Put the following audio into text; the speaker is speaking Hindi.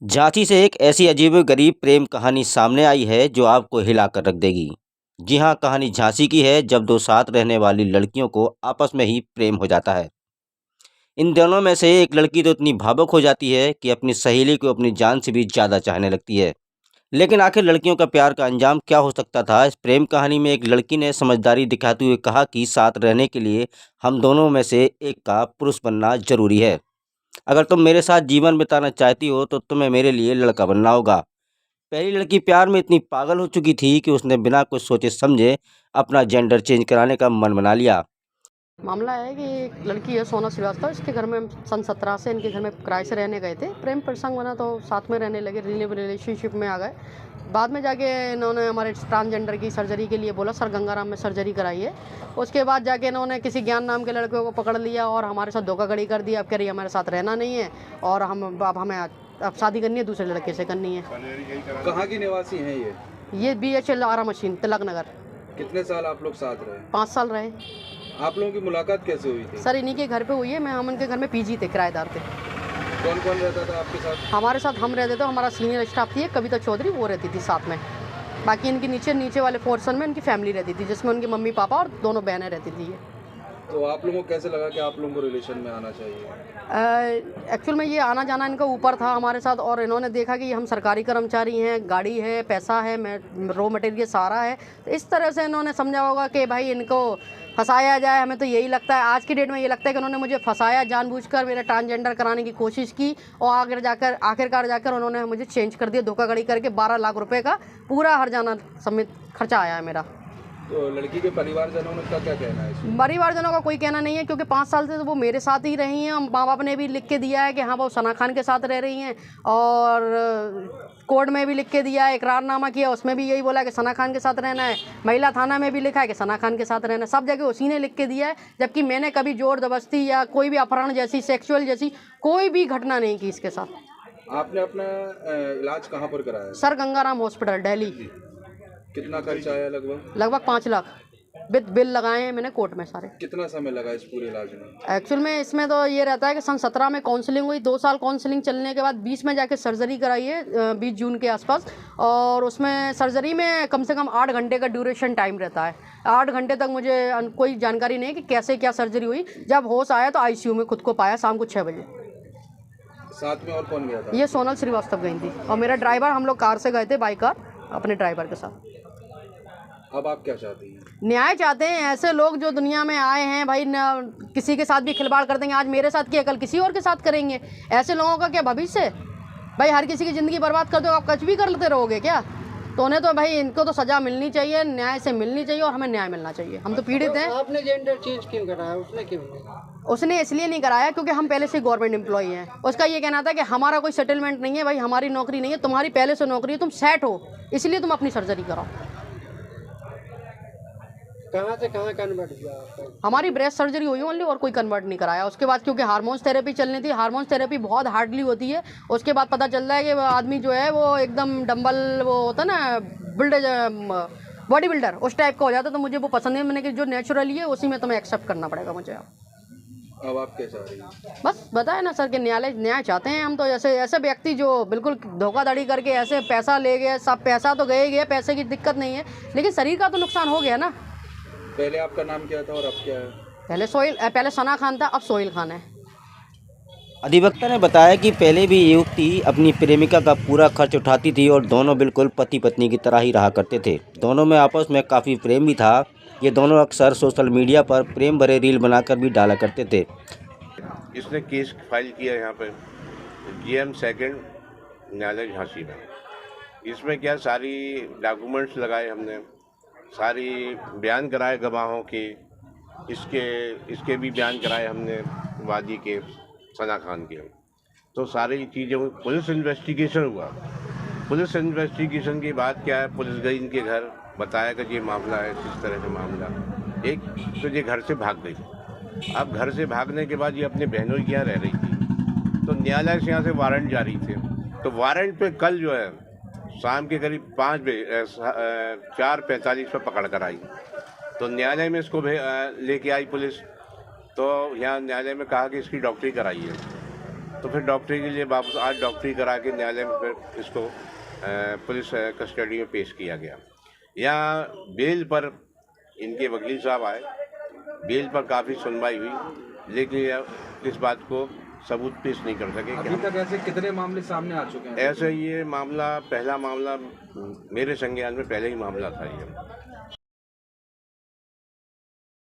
झांसी से एक ऐसी अजीबोगरीब प्रेम कहानी सामने आई है जो आपको हिला कर रख देगी। जी हाँ, कहानी झांसी की है जब दो साथ रहने वाली लड़कियों को आपस में ही प्रेम हो जाता है। इन दोनों में से एक लड़की तो इतनी भावुक हो जाती है कि अपनी सहेली को अपनी जान से भी ज़्यादा चाहने लगती है। लेकिन आखिर लड़कियों का प्यार का अंजाम क्या हो सकता था? इस प्रेम कहानी में एक लड़की ने समझदारी दिखाते हुए कहा कि साथ रहने के लिए हम दोनों में से एक का पुरुष बनना जरूरी है। अगर तुम मेरे साथ जीवन बिताना चाहती हो तो तुम्हें मेरे लिए लड़का बनना होगा। पहली लड़की प्यार में इतनी पागल हो चुकी थी कि उसने बिना कुछ सोचे समझे अपना जेंडर चेंज कराने का मन बना लिया। मामला है कि एक लड़की है सोना श्रीवास्तव। इसके घर में सन 17 से इनके घर में किराए से रहने गए थे। प्रेम प्रसंग बना तो साथ में रहने लगे, रिलेशनशिप में आ गए। बाद में जाके इन्होंने हमारे ट्रांसजेंडर की सर्जरी के लिए बोला, सर गंगाराम में सर्जरी कराई है। उसके बाद जाके इन्होंने किसी ज्ञान नाम के लड़के को पकड़ लिया और हमारे साथ धोखाधड़ी कर दी। अब कह रही है हमारे साथ रहना नहीं है और अब हमें अब शादी करनी है, दूसरे लड़के से करनी है। कहाँ की निवासी हैं ये BHL आरा मशीन, तिलक नगर। कितने साल आप लोग साथ रहे? 5 साल रहे। आप लोगों की मुलाकात कैसे हुई थी? सर इन्हीं के घर पे हुई है। हम उनके घर में PG थे, किराएदार थे। कौन कौन रहता था आपके साथ? हमारे साथ हम रहते थे, हमारा सीनियर स्टाफ थी एक कविता चौधरी, वो रहती थी साथ में। बाकी इनके नीचे वाले पोर्शन में इनकी फैमिली रहती थी, जिसमें उनकी मम्मी पापा और दोनों बहनें रहती थी। तो आप लोगों को कैसे लगा कि आप लोगों को रिलेशन में आना चाहिए? एक्चुअल में ये आना जाना इनका ऊपर था हमारे साथ, और इन्होंने देखा कि हम सरकारी कर्मचारी हैं, गाड़ी है, पैसा है, रॉ मटेरियल सारा है। तो इस तरह से इन्होंने समझा होगा कि भाई इनको फंसाया जाए। हमें तो यही लगता है, आज की डेट में ये लगता है कि उन्होंने मुझे फंसाया, जानबूझकर मेरा ट्रांसजेंडर कराने की कोशिश की और आखिरकार जाकर उन्होंने मुझे चेंज कर दिया धोखाधड़ी करके। 12 लाख रुपए का पूरा हर्जाना समेत खर्चा आया है मेरा। तो लड़की के परिवारजनों का क्या कहना है इसमें? परिवारजनों का कोई कहना नहीं है, क्योंकि 5 साल से तो वो मेरे साथ ही रही हैं। माँ बाप ने भी लिख के दिया है कि हाँ वो सना खान के साथ रह रही हैं, और कोर्ट में भी लिख के दिया है, इकरारनामा किया, उसमें भी यही बोला है कि सना खान के साथ रहना है। महिला थाना में भी लिखा है कि सना खान के साथ रहना है। सब जगह उसी ने लिख के दिया है, जबकि मैंने कभी जोर जबरदस्ती या कोई भी अपहरण जैसी, सेक्सुअल जैसी कोई भी घटना नहीं की इसके साथ। आपने अपना इलाज कहाँ पर कराया? Sir Gangaram hospital, Delhi. कितना खर्चा आया लगभग? लगभग 5 लाख विद बिल लगाए हैं मैंने कोर्ट में सारे। कितना समय लगा इस पूरे इलाज में? एक्चुअल में इसमें तो ये रहता है कि सन 17 में काउंसलिंग हुई, 2 साल काउंसलिंग चलने के बाद 20 में जाके सर्जरी कराई है, 20 जून के आसपास। और उसमें सर्जरी में कम से कम 8 घंटे का ड्यूरेशन टाइम रहता है। 8 घंटे तक मुझे कोई जानकारी नहीं है कि कैसे क्या सर्जरी हुई। जब होश आया तो ICU में खुद को पाया शाम को 6 बजे। साथ में और कौन गया था? ये सोनल श्रीवास्तव गई थी और मेरा ड्राइवर, हम लोग कार से गए थे, बाई कार, अपने ड्राइवर के साथ। अब आप क्या चाहती हैं? न्याय चाहते हैं। ऐसे लोग जो दुनिया में आए हैं भाई, किसी के साथ भी खिलवाड़ कर देंगे। आज मेरे साथ किया, कल किसी और के साथ करेंगे। ऐसे लोगों का क्या भविष्य है भाई? हर किसी की ज़िंदगी बर्बाद कर दो, आप कुछ भी करते रहोगे क्या? तो उन्हें तो भाई इनको तो सज़ा मिलनी चाहिए, न्याय से मिलनी चाहिए, और हमें न्याय मिलना चाहिए। हम तो पीड़ित हैं। आपने जेंडर चेंज क्यों कराया? उसने क्यों नहीं? उसने इसलिए नहीं कराया क्योंकि हम पहले से गवर्नमेंट एम्प्लॉई हैं। उसका ये कहना था कि हमारा कोई सेटलमेंट नहीं है भाई, हमारी नौकरी नहीं है, तुम्हारी पहले से नौकरी है, तुम सेट हो, इसलिए तुम अपनी सर्जरी कराओ। कहाँ से कहाँ कन्वर्ट किया आपका? हमारी ब्रेस्ट सर्जरी हुई ओनली, और कोई कन्वर्ट नहीं कराया। उसके बाद क्योंकि हार्मोन्स थेरेपी चलनी थी, हार्मोन्स थेरेपी बहुत हार्डली होती है। उसके बाद पता चलता है कि आदमी जो है वो एकदम डंबल, वो होता है ना बॉडी बिल्डर, उस टाइप का हो जाता। तो मुझे वो पसंद है। मैंने कि जो नेचुरली है उसी में तुम्हें एक्सेप्ट करना पड़ेगा मुझे। अब आप क्या चाह रही हैं? बस बताए ना सर कि न्याय चाहते हैं हम तो। ऐसे व्यक्ति जो बिल्कुल धोखाधड़ी करके ऐसे पैसा ले गए, सब पैसा तो गए, पैसे की दिक्कत नहीं है, लेकिन शरीर का तो नुकसान हो गया ना। पहले आपका नाम क्या था और अब क्या है? पहले सना खान था, अब सोहेल खान है। अधिवक्ता ने बताया कि पहले भी ये युवती अपनी प्रेमिका का पूरा खर्च उठाती थी और दोनों बिल्कुल पति पत्नी की तरह ही रहा करते थे। दोनों में आपस में काफ़ी प्रेम भी था। ये दोनों अक्सर सोशल मीडिया पर प्रेम भरे रील बनाकर भी डाला करते थे। इसने केस फाइल किया यहाँ पे GM 2 न्यायालय झांसी में। इसमें क्या सारी डॉक्यूमेंट्स लगाए हमने, सारी बयान कराए गवाहों के, इसके भी बयान कराए हमने, वादी के, सना खान के। तो सारी चीज़ें, पुलिस इन्वेस्टिगेशन हुआ। पुलिस इन्वेस्टिगेशन के बाद क्या है, पुलिस गई इनके घर, बताया कि ये मामला है, इस तरह से मामला। एक तो ये घर से भाग गई। अब घर से भागने के बाद ये अपने बहनों के यहाँ रह रही थी, तो न्यायालय से यहाँ से वारंट जारी थे। तो वारंट पे कल जो है शाम के करीब 5 बजे 4:45 पर पकड़ कर आई। तो न्यायालय में इसको लेके आई पुलिस। तो यहाँ न्यायालय में कहा कि इसकी डॉक्टरी कराई है। तो फिर डॉक्टरी के लिए वापस आज डॉक्टरी करा के न्यायालय में फिर इसको पुलिस कस्टडी में पेश किया गया। यहाँ बेल पर इनके वकील साहब आए, बेल पर काफ़ी सुनवाई हुई, लेकिन इस बात को सबूत पेश नहीं कर सके। अभी तक ऐसे कितने मामले सामने आ चुके हैं? ऐसे ये मामला पहला मामला मेरे संज्ञान में पहले ही मामला था ये।